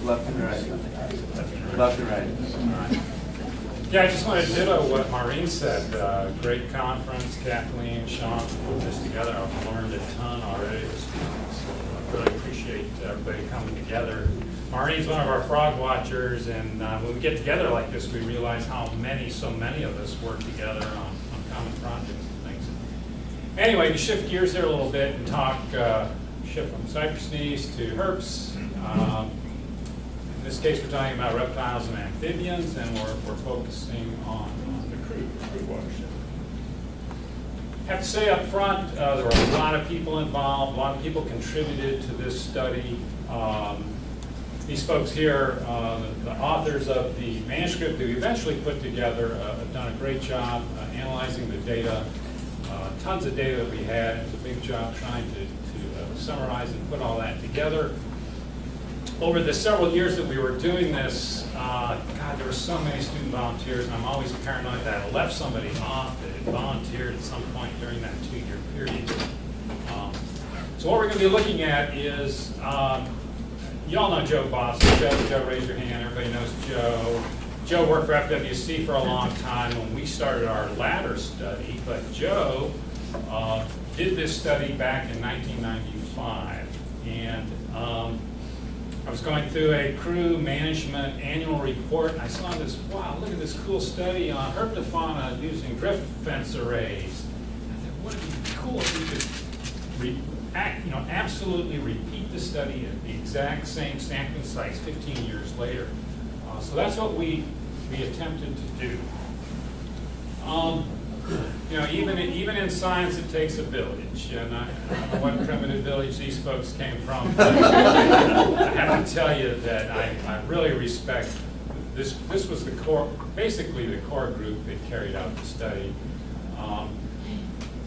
Left and right. Left and right. Yeah, I just want to ditto what Maureen said. Great conference. Kathleen, Sean put this together. I've learned a ton already this week, so I really appreciate everybody coming together. Maureen's one of our frog watchers, and when we get together like this, we realize how so many of us work together on common projects and things. Anyway, to shift gears there a little bit and talk, shift from cypress knees to herps. In this case, we're talking about reptiles and amphibians, and we're focusing on the crude watershed. I have to say up front, there were a lot of people involved, a lot of people contributed to this study. These folks here, the authors of the manuscript that we eventually put together, have done a great job analyzing the data, tons of data that we had. It was a big job trying to summarize and put all that together. Over the several years that we were doing this, God, there were so many student volunteers, and I'm always paranoid that I left somebody off that had volunteered at some point during that 2-year period. So what we're going to be looking at is, you all know Joe Boss. Joe, raise your hand. Everybody knows Joe. Joe worked for FWC for a long time when we started our ladder study, but Joe did this study back in 1995, and I was going through a crew management annual report, and I saw this, wow, look at this cool study on Herpetofauna using drift fence arrays. And I thought, wouldn't it be cool if we could absolutely repeat the study at the exact same sampling sites 15 years later. So that's what we attempted to do. Even in science, it takes a village, and I don't know what primitive village these folks came from, but I have to tell you that I really respect this. This was the core, basically the core group that carried out the study.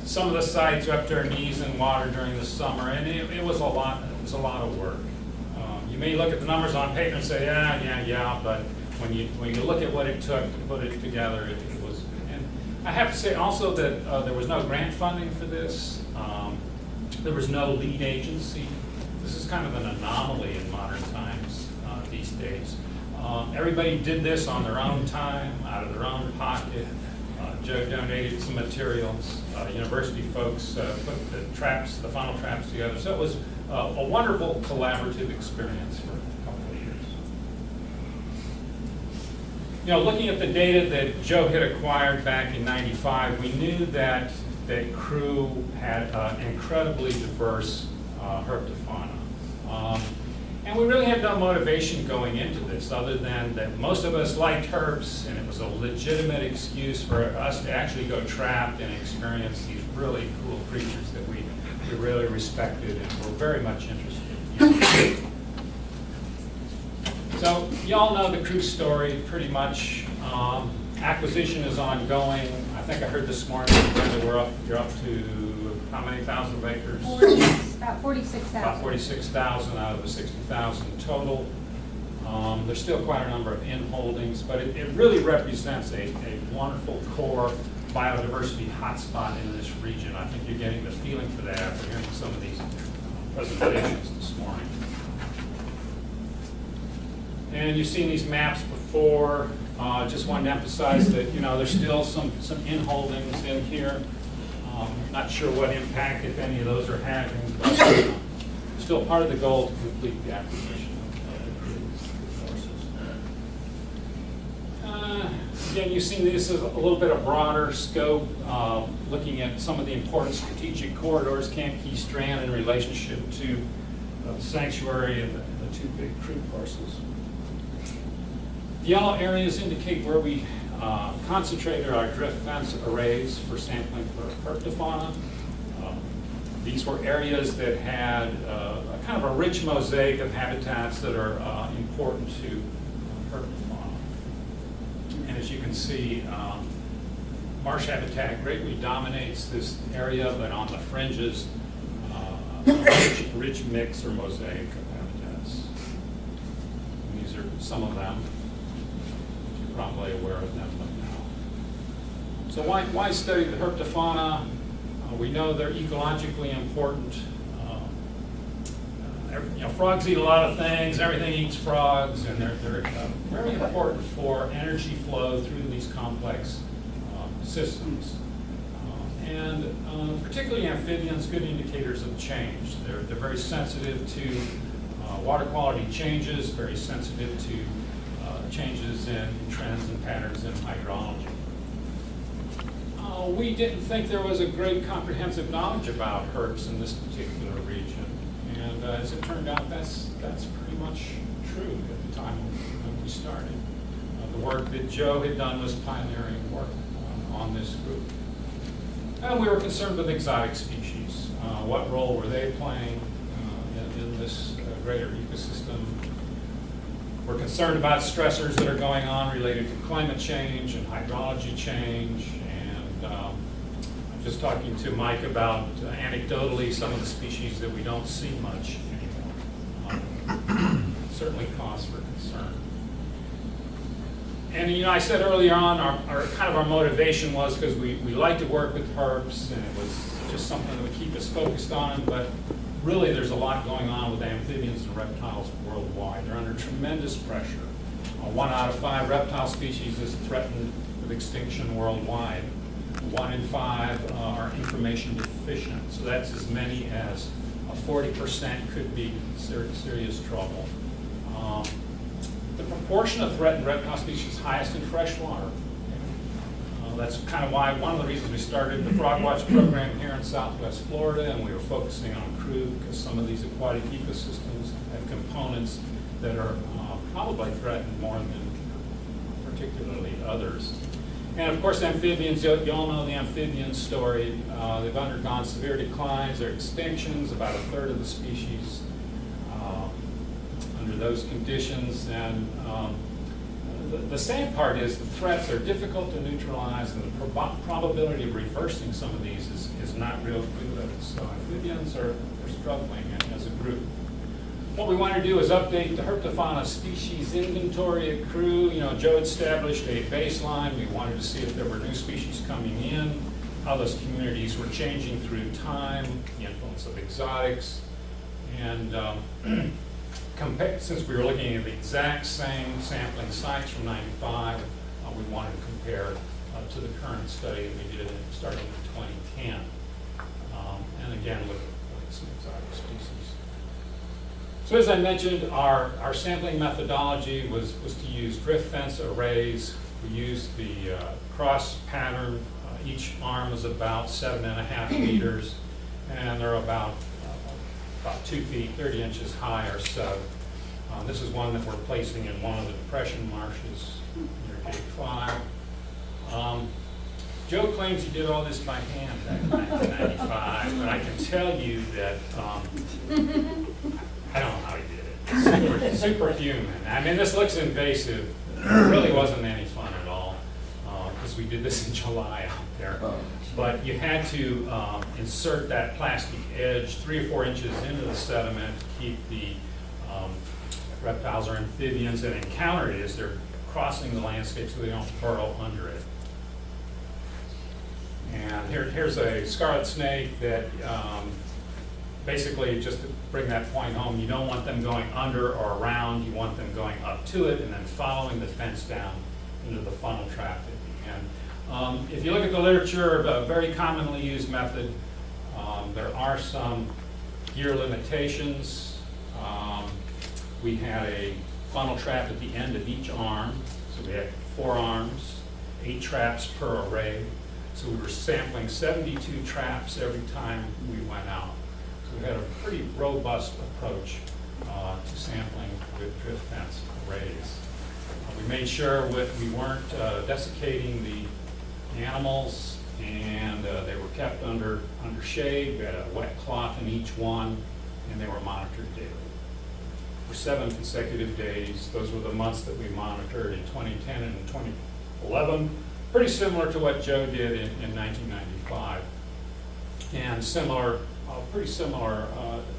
Some of the sites were up to their knees in water during the summer, and it was a lot. It was a lot of work. You may look at the numbers on paper and say, yeah, but when you look at what it took to put it together, it was. And I have to say also that there was no grant funding for this. There was no lead agency. This is kind of an anomaly in modern times these days. Everybody did this on their own time, out of their own pocket. Joe donated some materials. University folks put the funnel traps together. So it was a wonderful collaborative experience for a couple of years. Looking at the data that Joe had acquired back in '95, we knew that Crew had an incredibly diverse herpetofauna. And we really had no motivation going into this other than that most of us liked herps, and it was a legitimate excuse for us to actually go trap and experience these really cool creatures that we really respected and were very much interested in. So you all know the Crew story pretty much. Acquisition is ongoing. I think I heard this morning that you're up to how many thousand acres? About 46,000. About 46,000 out of the 60,000 total. There's still quite a number of in-holdings, but it really represents a wonderful core biodiversity hotspot in this region. I think you're getting the feeling for that after hearing some of these presentations this morning. And you've seen these maps before. Just wanted to emphasize that there's still some in-holdings in here. Not sure what impact, if any, of those are having, but still part of the goal to complete the acquisition of the Crew resources. Again, you've seen this as a little bit of broader scope, looking at some of the important strategic corridors, Camp Key Strand in relationship to the sanctuary and the two big Crew parcels. The yellow areas indicate where we concentrated our drift fence arrays for sampling for Herpetofauna. These were areas that had a kind of a rich mosaic of habitats that are important to Herpetofauna. And as you can see, Marsh Habitat greatly dominates this area, but on the fringes, a rich mix or mosaic of habitats. And these are some of them. You're probably aware of them by now. So why study the Herpetofauna? We know they're ecologically important. frogs eat a lot of things, everything eats frogs, and they're very important for energy flow through these complex systems. And particularly amphibians, good indicators of change. They're very sensitive to water quality changes, very sensitive to changes in trends and patterns in hydrology. We didn't think there was a great comprehensive knowledge about herps in this particular region. And as it turned out, that's pretty much true at the time when we started. The work that Joe had done was pioneering work on this group. And we were concerned with exotic species. What role were they playing in this greater ecosystem? We're concerned about stressors that are going on related to climate change and hydrology change. And I'm just talking to Mike about anecdotally some of the species that we don't see much anymore. Certainly cause for concern. And I said earlier on, our motivation was because we like to work with herps, and it was just something that would keep us focused on them. But really, there's a lot going on with amphibians and reptiles worldwide. They're under tremendous pressure. 1 out of 5 reptile species is threatened with extinction worldwide. 1 in 5 are information deficient. So that's as many as 40% could be serious trouble. The proportion of threatened reptile species is highest in freshwater. That's kind of why one of the reasons we started the Frog Watch program here in Southwest Florida, and we were focusing on crude because some of these aquatic ecosystems have components that are probably threatened more than particularly others. And of course, amphibians, you all know the amphibian story. They've undergone severe declines or extinctions, about 1/3 of the species under those conditions. And the sad part is the threats are difficult to neutralize, and the probability of reversing some of these is not real good. So amphibians are struggling as a group. What we want to do is update the Herpetofauna species inventory at CREW. Joe established a baseline. We wanted to see if there were new species coming in, how those communities were changing through time, the influence of exotics, and since we were looking at the exact same sampling sites from '95, we wanted to compare to the current study that we did starting in 2010, and again with some exotic species. So as I mentioned, our sampling methodology was to use drift fence arrays. We used the cross pattern. Each arm was about 7.5 meters, and they're about 2 feet, 30 inches high or so. This is one that we're placing in one of the depression marshes near Gate 5. Joe claims he did all this by hand back in 1995, but I can tell you that I don't know how he did it. It's superhuman. I mean, this looks invasive. It really wasn't any fun at all because we did this in July out there. But you had to insert that plastic edge 3 or 4 inches into the sediment to keep the reptiles or amphibians that encounter it as they're crossing the landscape so they don't burrow under it. And here's a scarlet snake that basically, just to bring that point home, you don't want them going under or around, you want them going up to it and then following the fence down into the funnel trap at the end. If you look at the literature, a very commonly used method, there are some gear limitations. We had a funnel trap at the end of each arm, so we had 4 arms, 8 traps per array. So we were sampling 72 traps every time we went out. So we had a pretty robust approach to sampling with drift fence arrays. We made sure we weren't desiccating the animals, and they were kept under shade. We had a wet cloth in each one, and they were monitored daily. For 7 consecutive days, those were the months that we monitored in 2010 and 2011. Pretty similar to what Joe did in 1995, and pretty similar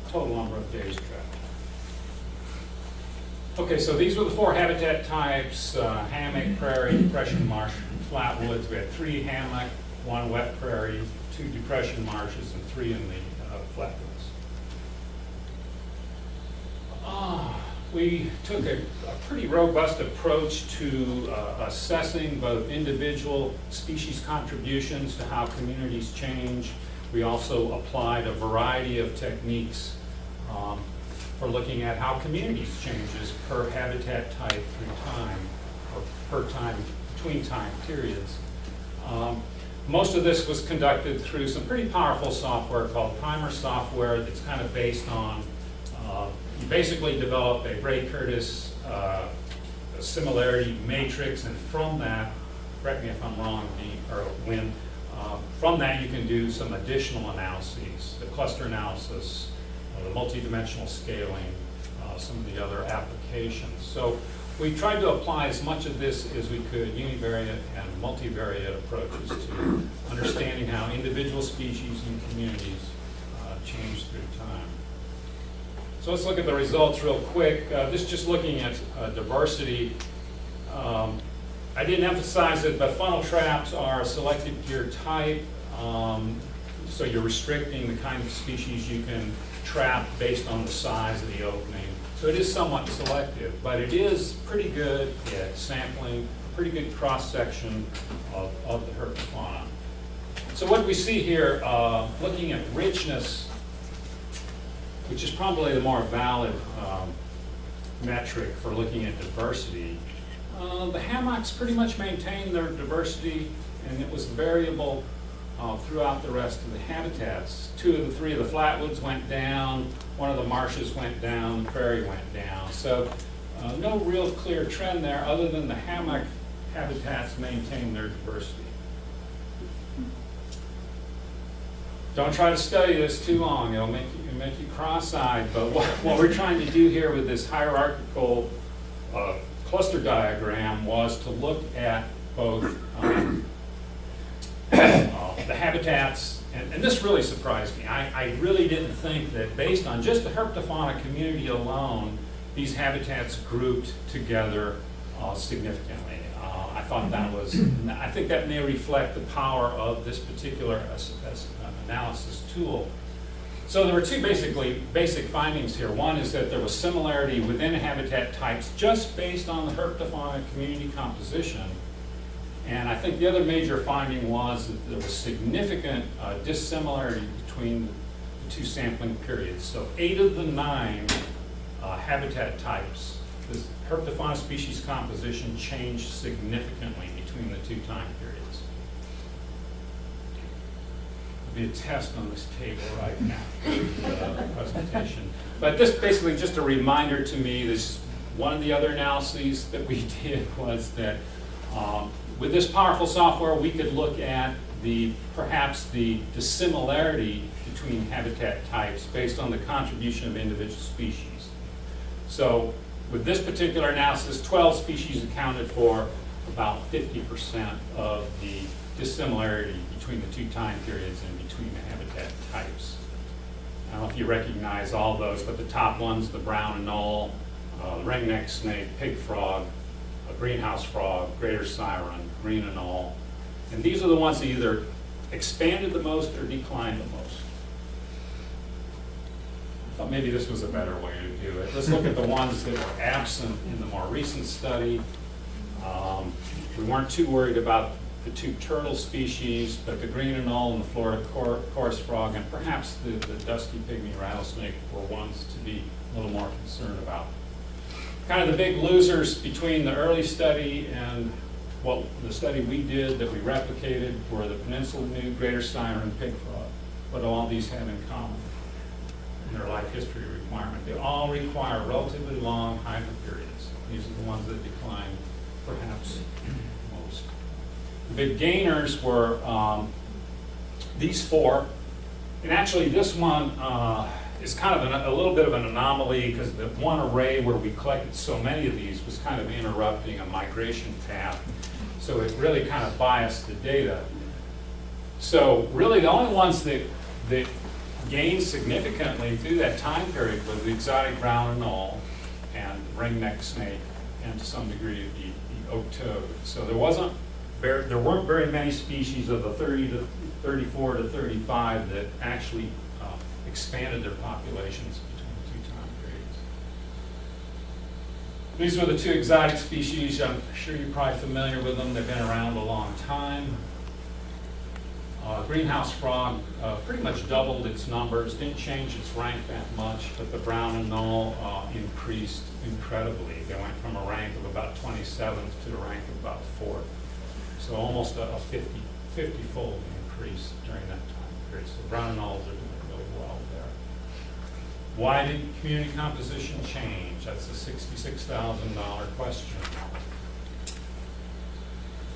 total number of days trapped. Okay, so these were the 4 habitat types: hammock, prairie, depression marsh, flatwoods. We had 3 hammock, 1 wet prairie, 2 depression marshes, and 3 in the flatwoods. we took a pretty robust approach to assessing both individual species contributions to how communities change. We also applied a variety of techniques for looking at how communities changes per habitat type through time, or per time, between time periods. Most of this was conducted through some pretty powerful software called primer software that's kind of based on, you basically develop a Bray-Curtis similarity matrix, and from that, correct me if I'm wrong, Wynn, from that you can do some additional analyses, the cluster analysis, the multidimensional scaling, some of the other applications. So we tried to apply as much of this as we could, univariate and multivariate approaches to understanding how individual species and communities change through time. So let's look at the results real quick. This is just looking at diversity. I didn't emphasize it, but funnel traps are a selected gear type. So you're restricting the kind of species you can trap based on the size of the opening. So it is somewhat selective, but it is pretty good at sampling, pretty good cross-section of the herpetofauna. So what we see here, looking at richness, which is probably the more valid metric for looking at diversity, the hammocks pretty much maintained their diversity, and it was variable throughout the rest of the habitats. 2 of the 3 of the flatwoods went down, 1 of the marshes went down, the prairie went down. So no real clear trend there other than the hammock habitats maintain their diversity. Don't try to study this too long, it'll make you cross-eyed, but what we're trying to do here with this hierarchical cluster diagram was to look at both the habitats, and this really surprised me. I really didn't think that based on just the herpetofauna community alone, these habitats grouped together significantly. I thought that was, I think that may reflect the power of this particular analysis tool. So there were 2 basic findings here. One is that there was similarity within habitat types just based on the herpetofauna community composition. And I think the other major finding was that there was significant dissimilarity between the 2 sampling periods. So 8 of the 9 habitat types, the herpetofauna species composition changed significantly between the 2 time periods. There'll be a test on this table right after the presentation. But this basically just a reminder to me, this one of the other analyses that we did was that with this powerful software, we could look at perhaps the dissimilarity between habitat types based on the contribution of individual species. So with this particular analysis, 12 species accounted for about 50% of the dissimilarity between the 2 time periods and between the habitat types. I don't know if you recognize all those, but the top ones, the brown anole, the ringneck snake, pig frog, a greenhouse frog, greater siren, green anole. And these are the ones that either expanded the most or declined the most. I thought maybe this was a better way to do it. Let's look at the ones that were absent in the more recent study. We weren't too worried about the 2 turtle species, but the green anole and the Florida chorus frog, and perhaps the dusky pygmy rattlesnake were ones to be a little more concerned about. Kind of the big losers between the early study and the study we did that we replicated were the peninsula new, greater siren, pig frog. What do all these have in common in their life history requirement? They all require relatively long hybrid periods. These are the ones that decline perhaps most. The big gainers were these 4, and actually this one is kind of a little bit of an anomaly because the one array where we collected so many of these was kind of interrupting a migration path. So it really kind of biased the data. So really the only ones that gained significantly through that time period was the exotic brown anole and ringneck snake, and to some degree the oak toad. So there weren't very many species of the 30 to 34 to 35 that actually expanded their populations between the 2 time periods. These were the two exotic species. I'm sure you're probably familiar with them. They've been around a long time. Greenhouse frog pretty much doubled its numbers, didn't change its rank that much, but the brown and null increased incredibly. They went from a rank of about 27th to a rank of about 4th. So almost a 50-fold increase during that time period. So brown and nulls are doing really well there. Why did community composition change? That's a $66,000 question.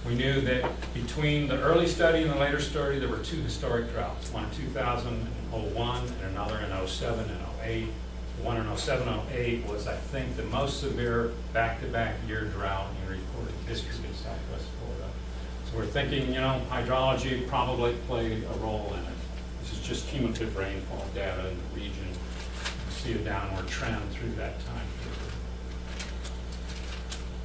We knew that between the early study and the later study, there were two historic droughts, one in 2001 and another in 07 and 08. The one in 07-08 was, I think, the most severe back-to-back year drought in recorded history in Southwest Florida. So we're thinking, you know, hydrology probably played a role in it. This is just cumulative rainfall data in the region. You see a downward trend through that time period.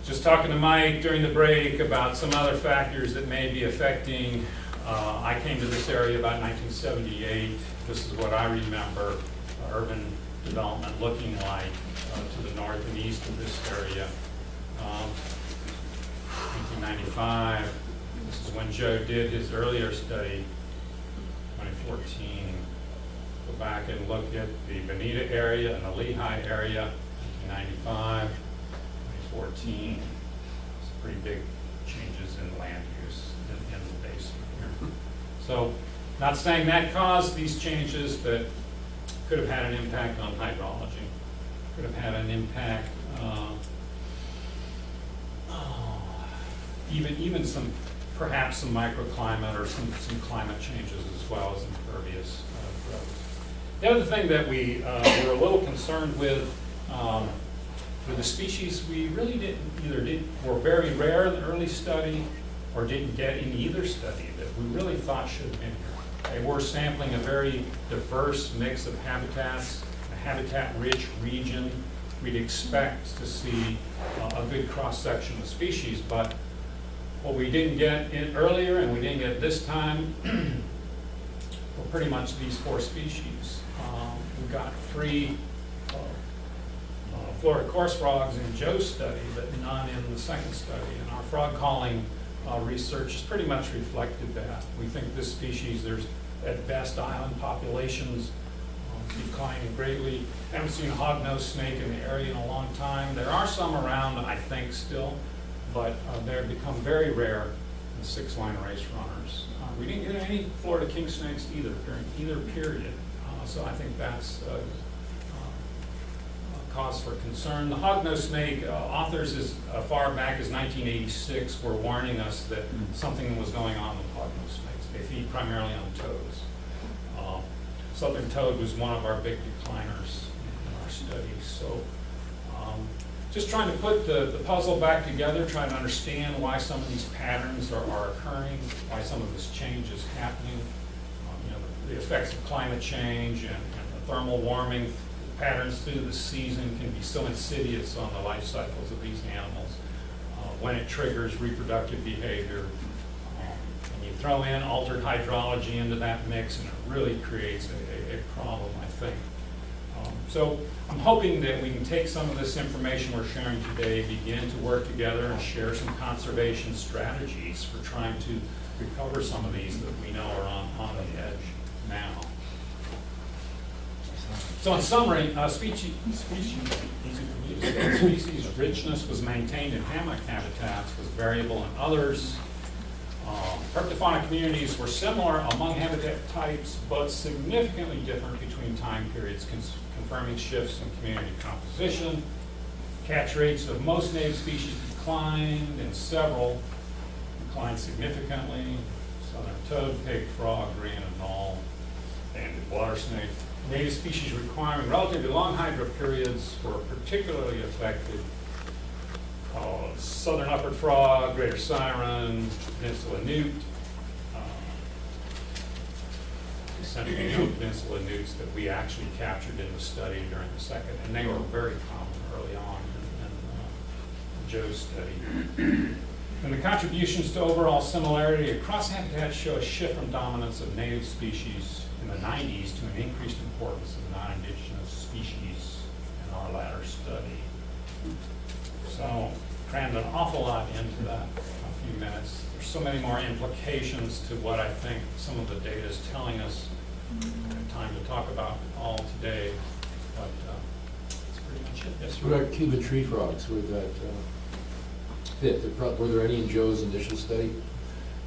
Just talking to Mike during the break about some other factors that may be affecting. I came to this area about 1978. This is what I remember urban development looking like to the north and east of this area. 1995, this is when Joe did his earlier study, 2014. Go back and look at the Bonita area and the Lehigh area, 1995. 2014, some pretty big changes in land use in the basin here. So, not saying that caused these changes, but could have had an impact on hydrology. Could have had an impact, even some, perhaps some microclimate or some climate changes as well as impervious growth. The other thing that we were a little concerned with the species we really were very rare in the early study or didn't get in either study that we really thought should have been here. They were sampling a very diverse mix of habitats, a habitat-rich region. We'd expect to see a good cross-section of species, but what we didn't get in earlier and we didn't get this time were pretty much these 4 species. We got 3 Florida coarse frogs in Joe's study, but none in the second study. And our frog calling research has pretty much reflected that. We think this species, there's at best island populations declining greatly. Haven't seen a hognose snake in the area in a long time. There are some around, I think, still, but they've become very rare in 6-line race runners. We didn't get any Florida king snakes either during either period. So I think that's cause for concern. The hognose snake, authors as far back as 1986 were warning us that something was going on with hognose snakes. They feed primarily on toads. Southern toad was one of our big decliners in our studies. So just trying to put the puzzle back together, trying to understand why some of these patterns are occurring, why some of this change is happening. The effects of climate change and the thermal warming patterns through the season can be so insidious on the life cycles of these animals. When it triggers reproductive behavior, and you throw in altered hydrology into that mix, and it really creates a problem, I think. So I'm hoping that we can take some of this information we're sharing today, begin to work together and share some conservation strategies for trying to recover some of these that we know are on the edge now. So in summary, species richness was maintained in hammock habitats, was variable in others. Herpetofauna communities were similar among habitat types, but significantly different between time periods, confirming shifts in community composition. Catch rates of most native species declined, and several declined significantly. Southern toad, pig, frog, green, and null, banded water snake. Native species requiring relatively long hydro periods were particularly affected. Southern leopard frog, greater siren, peninsula newt, essentially young peninsula newts that we actually captured in the study during the second, and they were very common early on in Joe's study. And the contributions to overall similarity across habitats show a shift from dominance of native species in the 90s to an increased importance of non-indigenous species in our latter study. awful lot into that in a few minutes. There's so many more implications to what I think some of the data is telling us. I don't have time to talk about all today, but that's pretty much it. Yes, What about Cuban tree frogs? Where did that fit? Were there any in Joe's initial study?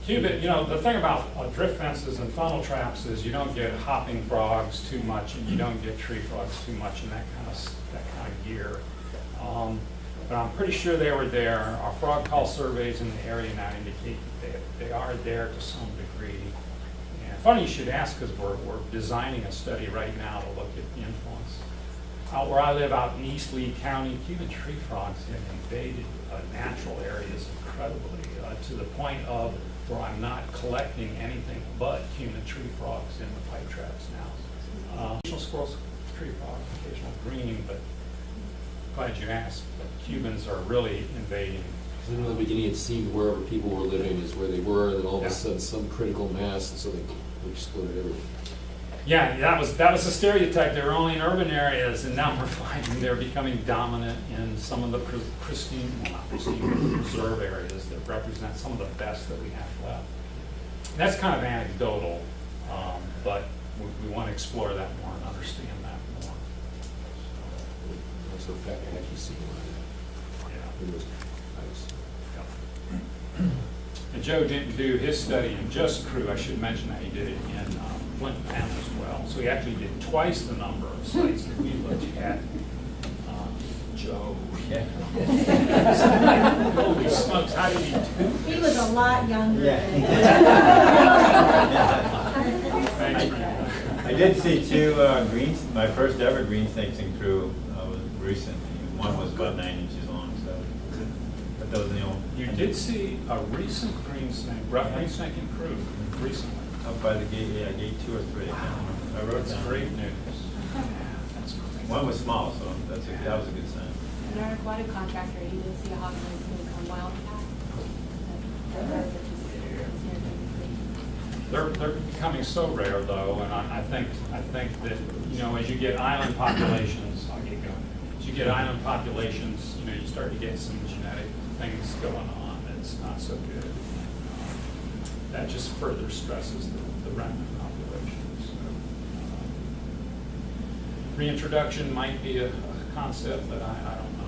Cuban, the thing about drift fences and funnel traps is you don't get hopping frogs too much, and you don't get tree frogs too much in that kind of gear. But I'm pretty sure they were there. Our frog call surveys in the area now indicate that they are there to some degree. And funny you should ask, because we're designing a study right now to look at the influence. Out where I live, out in East Lee County, Cuban tree frogs have invaded natural areas incredibly, to the point of where I'm not collecting anything but Cuban tree frogs in the pipe traps now. Occasional squirrels, tree frog, occasional green, but glad you asked. But Cubans are really invading. Because in the beginning it seemed wherever people were living is where they were, and then all of Yeah. a sudden some critical mass, and so they exploded everywhere. Yeah, that was a stereotype. They were only in urban areas, and now we're finding they're becoming dominant in some of the pristine, well, not pristine, but preserve areas that represent some of the best that we have left. That's kind of anecdotal, but we want to explore that more and understand that more. So in fact, I actually see one. Yeah. It was nice. And Joe didn't do his study in just Crew. I should mention that he did it in Flint and as well. So he actually did twice the number of sites that we looked at. Joe. Holy smokes, how did he do? He was a lot younger. Thanks, Brandon. I did see two greens, my first ever green snakes in Crew was recent. One was about 9 inches long, so, but those are the only. You did see a recent green snake, rough green snake in Crew recently. Up by the gate, yeah, gate 2 or 3. I can't remember. I wrote it That's down. great news. That's great. One was small, so that was a good sign. In our aquatic contractor, you didn't see a hawk snake on wildcat. They're becoming so rare though, and I think that, as you get island populations, I'll get going. As you get island populations, you start to get some genetic things going on that's not so good. That just further stresses the remnant populations. Reintroduction might be a concept, but I don't know.